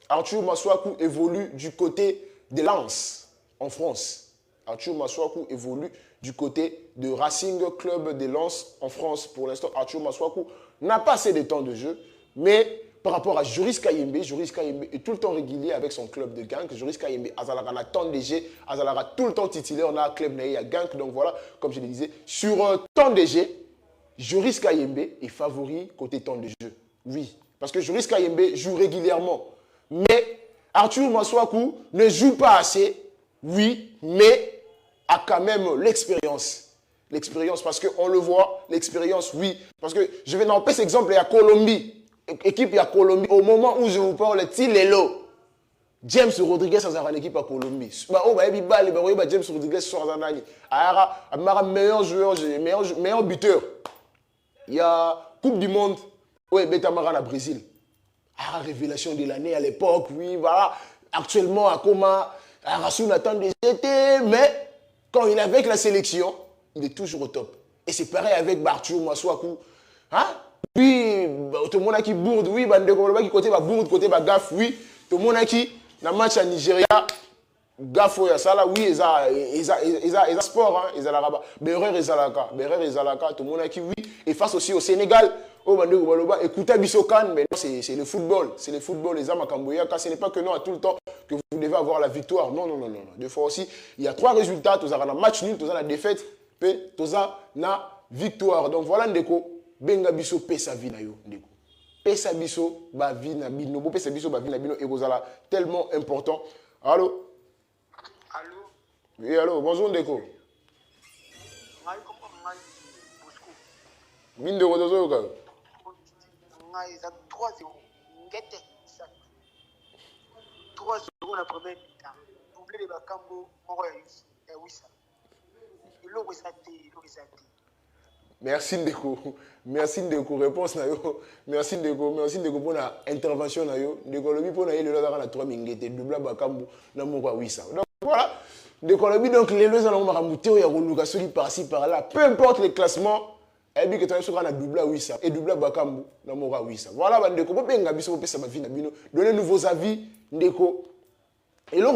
Arthur Maswaku évolue du côté de Lens, en France. Arthur Maswaku évolue du côté de Racing Club de Lens, en France. Pour l'instant, Arthur Maswaku n'a pas assez de temps de jeu, mais par rapport à Joris Kayembe est tout le temps régulier avec son club de Genk. Joris Kayembe, Azalara a temps léger, Azalara tout le temps titulaire, on a un club à Genk. Donc voilà, comme je le disais, sur temps léger, Joris Kayembe est favori côté temps de jeu. Oui, parce que Joris Kayembe joue régulièrement. Mais Arthur Maswaku ne joue pas assez, oui, mais a quand même l'expérience. L'expérience, parce qu'on le voit, l'expérience, oui. Parce que je vais n'en cet exemple, il y a Colombie. Équipe à Colombie, au moment où je vous parle, Lelo, James Rodriguez a une équipe à Colombie. James Rodriguez a meilleur joueur, meilleur buteur. Il y a Coupe du Monde, oui, Betamara au Brésil. Révélation de l'année à l'époque, oui, voilà. Actuellement, à Coma, Rasoul attend des étés, mais quand il est avec la sélection, il est toujours au top. Et c'est pareil avec Arthur Maswaku. Hein? Puis, tout le monde qui bourde, oui, qui côté bourde, côté gaffe, oui. Tout le monde qui, dans le match à Nigeria, gaffe, ça là, oui, ils ont sport, hein, ils ont la rabat. Berrer et Zalaka, tout le monde qui, oui. Et face aussi au Sénégal, écoutez Bissokan, mais c'est le football, les âmes à Kamboya, car ce n'est pas que non, à tout le temps, que vous devez avoir la victoire. Non. Deux fois aussi, il y a 3 résultats, tous avez un match nul, tous avez la défaite, puis tous avez la victoire. Donc voilà, Ndeko. Benga biso pesa vie na yo ndeko. Pesa biso ba vie na bino, bo pesa biso ba vie na bino et kozala tellement important. Allô? Allô? Oui, allô, bonjour ndeko. Ngai kompa ngai Bosco. Mine de rodozo yo ka. Ngai za 3-0. Ngete ça. 3-0 la première mi-temps. Doublé de Bakambo, moko ya Wissa. Eloko ezate. Merci Ndeko, réponse na yo. Merci Ndeko pour la intervention na yo. Ndeko lobi pour na yo le là na 3 mingete double Bakambu na moko Wissa. Donc voilà, Ndeko lobi donc les lois na makamute ya koluka soli par-ci par-là, peu importe les classements, et bien que tu sois na double Wissa et double Bakambu na moko Wissa. Voilà Ndeko po benga biso po pesa ba vie na bino, donner nouveaux avis Ndeko. Et là,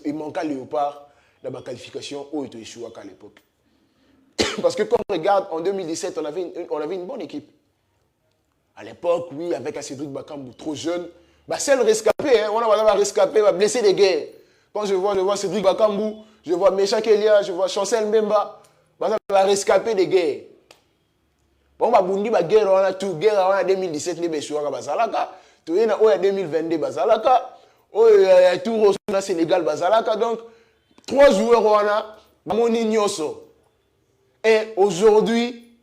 il manque à Léopard dans ma qualification où il échoué à l'époque. Parce que quand on regarde, en 2017, on avait une bonne équipe. À l'époque, oui, avec un Cédric Bakambu trop jeune. Bah, c'est le rescapé, hein. On va rescaper, va blesser des guerres. Quand je vois Cédric Bakambu, je vois Mécha Kelia, je vois Chancel Mbemba, bah, ça va rescaper des guerres. Bon, bah, Bundi, bah, guerre, on a tout. Guerre, on a 2017, les Bessoura, bah, Zalaka. Tout y a 2022, bah, Zalaka. Oh, il y a tout au Sénégal, bah, Zalaka. Donc, 3 joueurs, on a, mon ignoso. Et aujourd'hui,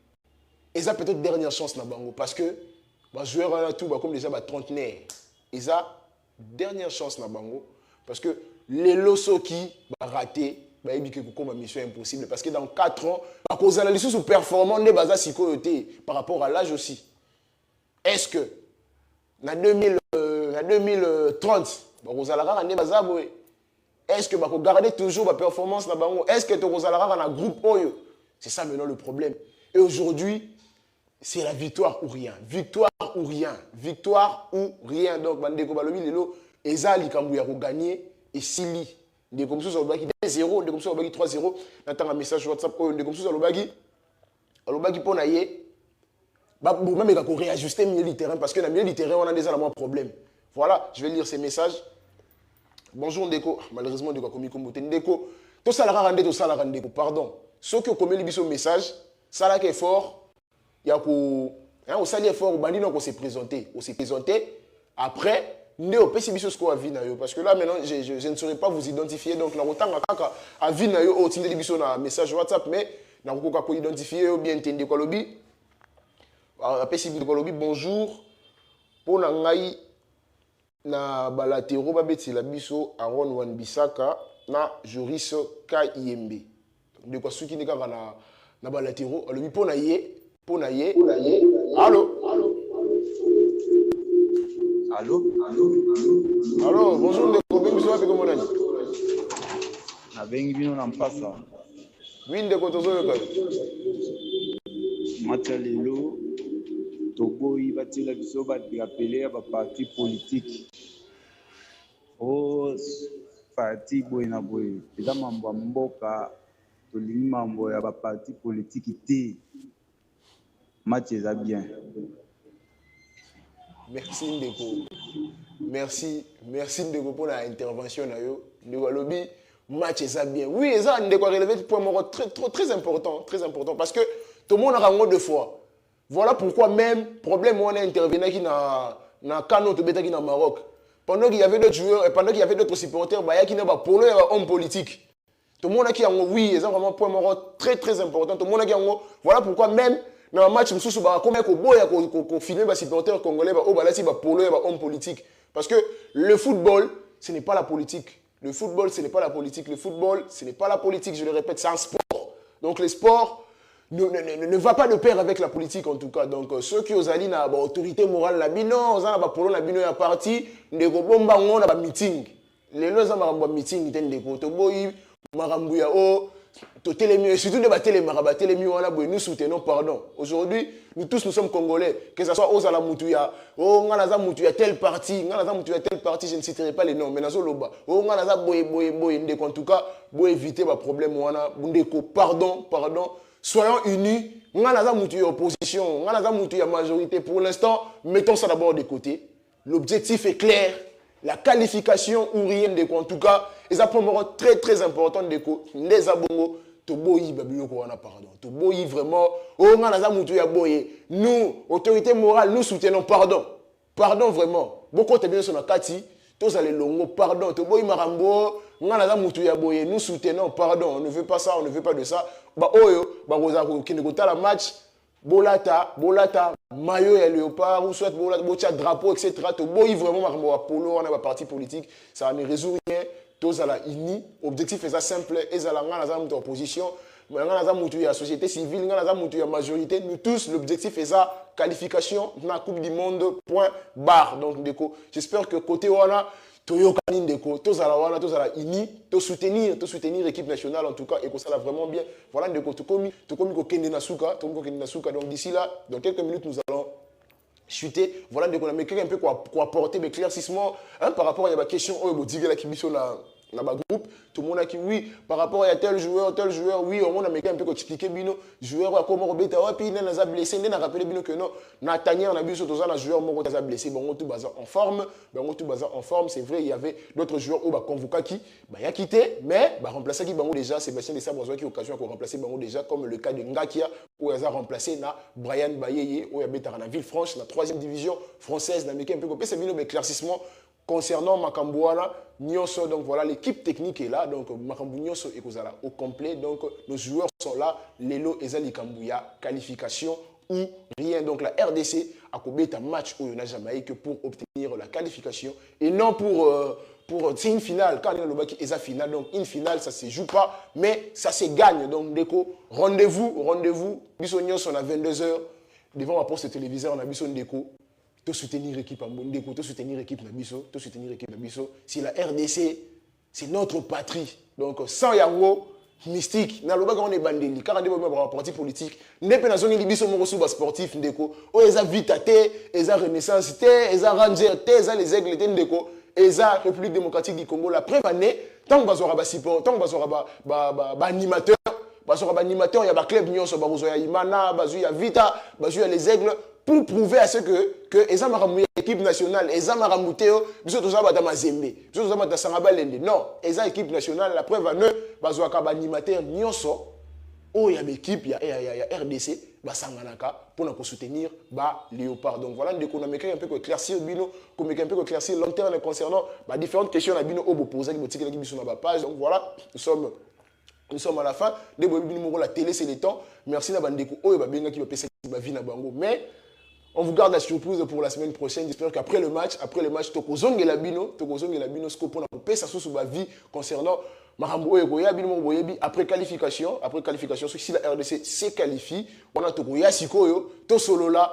ils ont peut-être dernière chance dans Bango. Parce que, les joueurs, on a tout, bah, comme déjà, bah, trentenaire. Ils ont dernière chance dans Bango. Parce que les losos qui ont raté, bah, ils disent que ma mission est impossible. Parce que dans 4 ans, à cause de la licence performante, les bazas par rapport à l'âge aussi. Est-ce que, en 2030, est-ce que vous gardez toujours la performance dans Bango? Est-ce que vous avez un groupe Oyo? C'est ça maintenant le problème. Et aujourd'hui, c'est la victoire ou rien. Victoire ou rien. Victoire ou rien. Donc, Bandeko Balobi, Lelo, Eza, Likambu, gagné et Sili. Des comme ça, 2-0, des comme ça, 3-0. J'attends un message sur WhatsApp, des comme ça, Alobagi pour naïe. Même il faut réajuster le milieu du terrain parce que dans le milieu du terrain, on a déjà un problème. Voilà, je vais lire ces messages. Bonjour Ndeko. Malheureusement, Ndeko a commis comme Ndeko. Tout ça, Ndeko, pardon. Ceux qui ont commis le message, ça là qui est fort, il y a qu'on s'allie fort, on s'est présenté. On s'est présenté. Après, Ndeko, parce que là, maintenant, je ne saurais pas vous identifier. Donc, là, autant à Vinayo, au titre de un message WhatsApp, mais je ne sais pas identifier ou bien entendre quoi lobby. Après, bonjour. Pour Nangaï, na balatero babeti la biso Aaron Wan Bisaka na Joris Kayembe. De quoi ceux qui n'est pas na balatero, le pour naïe. Allô. Allô, bonjour de combien vous avez comment on a dit? Na bengi bino na mpasa. Oui, de quoi tozo yoka. Matalelo Togo ibatila biso ba rappeler ba parti politique. Oh parti boy na boy. Eza mambo mboka tolingi mambo ya ba parti politique te. Match eza bien. Merci Ndeko. Merci Ndeko pour l'intervention. Ndeko lobby, match est bien. Oui, ça Ndeko a relevé point très important. Parce que tout le monde a rencontré 2 fois. Voilà pourquoi même, problème, on a intervenu qui dans Kano, qui dans Maroc. Pendant qu'il y avait d'autres joueurs et pendant qu'il y avait d'autres supporters, il y a qui n'a pas polo et homme politique. Tout le monde a qui a oui, c'est vraiment un point très important. Tout le monde a qui a voilà pourquoi même, dans un match, je qu'on filme les supporters congolais, polo et homme politique. Parce que le football, ce n'est pas la politique. Le football, ce n'est pas la politique. Le football, ce n'est pas la politique, je le répète, c'est un sport. Donc le sport ne va pas de pair avec la politique en tout cas. Donc ceux qui ont une autorité morale, la bino, on a polo la bino ya parti, ndeko bomba on a meeting. Les lois ont un meeting ndeko to boy marambuya o to télémi surtout de battre les marabats télémi on a nous soutenons pardon. Aujourd'hui, nous tous nous sommes congolais, que ce soit aux ala mutuya, oh nganaza mutuya tel parti, je ne citerai pas les noms mais nazo loba. Oh nganaza boy ndeko en tout cas, boy éviter ba problème wana ndeko pardon. Soyons unis, nous avons une opposition, nous avons une majorité. Pour l'instant, mettons ça d'abord de côté. L'objectif est clair, la qualification ou rien de quoi. En tout cas, les apprendront très important de quoi. Les abongos, toboyi babino ko wana pardon. Toboyi vraiment, nous avons une nous, autorité morale, nous soutenons pardon. Pardon vraiment. Beaucoup de bien sur la kati. Tous les longo, pardon. Toboyi marambo, nous soutenons, pardon. On ne veut pas ça, on ne veut pas de ça. Bah, qui ne la match, bolata, maillot et léopard, ou soit bolata, drapeau, etc. Toboyi vraiment marambo, polo, on a un parti politique. Ça ne résout rien. Tous à la ini. Objectif est ça simple. Et ça la opposition. La société civile, la majorité, nous tous, l'objectif est ça, qualification dans la Coupe du Monde, point barre. Donc, j'espère que côté Wana, Toyokani Ndeko, tous à la Wana, tous à la INI, tous soutenir l'équipe nationale en tout cas, et que ça va vraiment bien. Voilà, Ndeko, tout comme Kende Nasuka. Donc d'ici là, dans quelques minutes, nous allons chuté. Voilà, donc on a mis un peu quoi apporter des éclaircissements hein, par rapport à la question oh la qui mission dans ma groupe. Tout le monde a dit oui par rapport à tel joueur, oui on a mis un peu quoi expliquer bino joueur à comment Robert puis il n'a blessé, il n'a rappelé bino que non Nathaniel on a vu surtout ça un joueur mort qui a blessé, bon on tout basé en forme, c'est vrai il y avait d'autres joueurs au convoqué qui il a quitté mais remplacé qui bango déjà Sébastien Desabre qui occasion pour remplacer bango déjà comme le cas de Ngakia où il a remplacé na Brian Bayeye où il habite dans la Villefranche la 3e division française n'a mis un peu quoi c'est bino éclaircissement concernant Makambouana, Nyonso, donc voilà, l'équipe technique est là, donc Makambou Nyonso et Kozala au complet, donc nos joueurs sont là, Lelo Ezali Kambouya, qualification ou rien. Donc la RDC a combattu un match au Jamaïque pour obtenir la qualification et non pour c'est une finale, quand on a le bac est finale, donc une finale ça ne se joue pas, mais ça se gagne. Donc Déco, rendez-vous, Bisson Nyonso à 22h, devant ma poste téléviseur, on a Bisson Déco. De soutenir l'équipe en Bondeko, de soutenir l'équipe Nabiso, c'est la RDC, c'est notre patrie. Donc sans Yango, mystique, na loba on est bandeli, car on est un parti politique, n'est pas dans une libiso morosuba sportif ndeko, o eza vita te, eza renaissance te, eza ranger te, eza les aigles te ndeko, eza République démocratique du Congo la preuve année, tant que bazora ba support, tant que bazora ba animateur, bazora animateur, il y a ba club nyonso ba bozo ya Imana, bazu ya Vita, bazu ya les aigles pour prouver à ce que eza maramou équipe nationale eza maramou teo biso toza bata mazembe biso toza bata sangaba lende non eza équipe nationale la preuve ne bazwa ka ba animateur nyonso o ya équipe ya RDC ba sanganaka pour soutenir ba Léopard. Donc voilà ndeko na meka un peu éclaircir bino comme un peu éclaircir long terme concernant ba différentes questions na bino o bo poser ki botikela ki biso na ba page. Donc voilà, nous sommes à la fin de la télé c'est le temps. Merci na bandeko o ba benga ki ba pesa ba vie na bango mais on vous garde la surprise pour la semaine prochaine. J'espère qu'après le match, Tokozong et Labino, Scopo, on peut s'asseoir sur ma vie concernant Marambo et Goya, après qualification, si la RDC se qualifie, on a Tokoya Sikoyo, Tosolo là,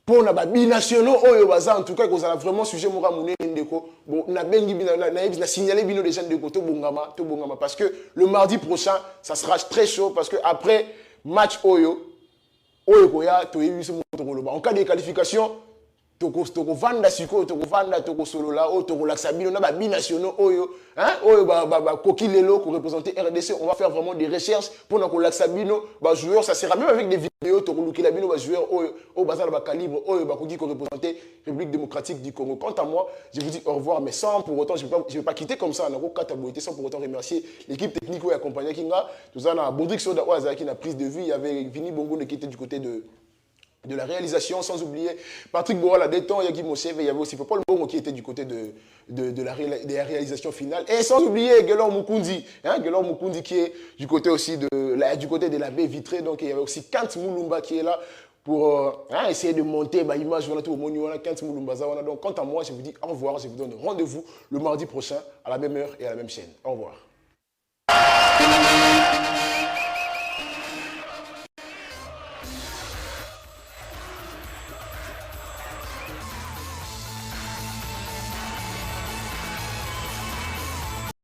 pour la binationaux, en tout cas, vous avez vraiment sujet Moramouné Ndeko. Bon, on a signalé Bino des gens de Koto Bongama, parce que le mardi prochain, ça sera très chaud, parce que après match Oyo, en cas de qualification, toko vanda siko, toko vanda, toko solo là, toko laxabino, na ba binationaux, koki lelo, pour représenter RDC, on va faire vraiment des recherches pour nos laxabino, joueurs, ça sera même avec des vidéos, toko lukilabino, joueurs, au bazar, calibre, koki, pour représenter République démocratique du Congo. Quant à moi, je vous dis au revoir, mais sans pour autant, je ne vais pas quitter comme ça, sans pour autant remercier l'équipe technique qui a accompagné Kinga. Tout ça, on a Bondrik Soda, qui a prise de vue, il y avait Vini Bongo qui était du côté de la réalisation, sans oublier Patrick Boral à Déton, Yagi Mosev, il y avait aussi Paul Bongo qui était du côté de la réalisation finale. Et sans oublier Gelor Mukundi, Gelor Mukundi qui est du côté aussi de la baie vitrée. Donc il y avait aussi Kant Moulumba qui est là pour essayer de monter l'image. Voilà tout le monde, Kant Moulumba. Donc quant à moi, je vous dis au revoir, je vous donne rendez-vous le mardi prochain à la même heure et à la même chaîne. Au revoir.